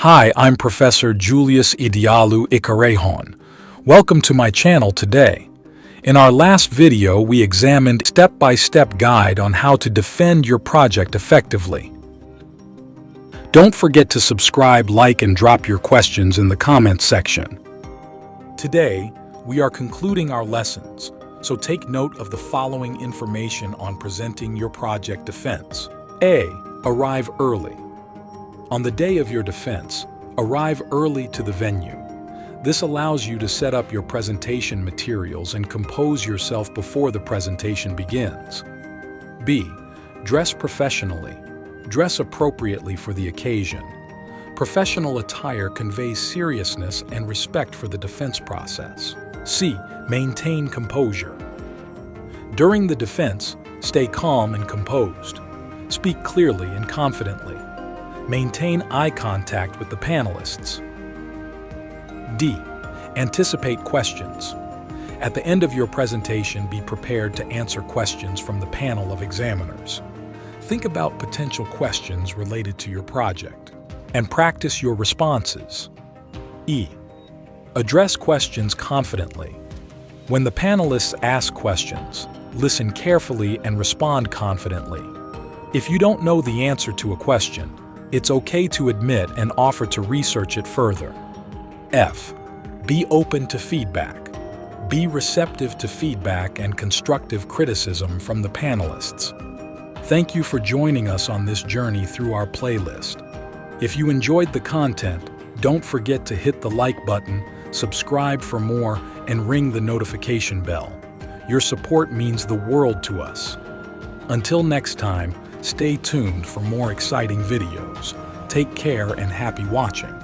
Hi, I'm Professor Julius Idialu Ikarehon. Welcome to my channel today. In our last video, we examined a step-by-step guide on how to defend your project effectively. Don't forget to subscribe, like, and drop your questions in the comments section. Today, we are concluding our lessons, so take note of the following information on presenting your project defense. A. Arrive early. On the day of your defense, arrive early to the venue. This allows you to set up your presentation materials and compose yourself before the presentation begins. B. Dress professionally. Dress appropriately for the occasion. Professional attire conveys seriousness and respect for the defense process. C. Maintain composure. During the defense, stay calm and composed. Speak clearly and confidently. Maintain eye contact with the panelists. D. Anticipate questions. At the end of your presentation, be prepared to answer questions from the panel of examiners. Think about potential questions related to your project and practice your responses. E. Address questions confidently. When the panelists ask questions, listen carefully and respond confidently. If you don't know the answer to a question, it's okay to admit and offer to research it further. F. Be open to feedback. Be receptive to feedback and constructive criticism from the panelists. Thank you for joining us on this journey through our playlist. If you enjoyed the content, don't forget to hit the like button, subscribe for more, and ring the notification bell. Your support means the world to us. Until next time, stay tuned for more exciting videos. Take care and happy watching.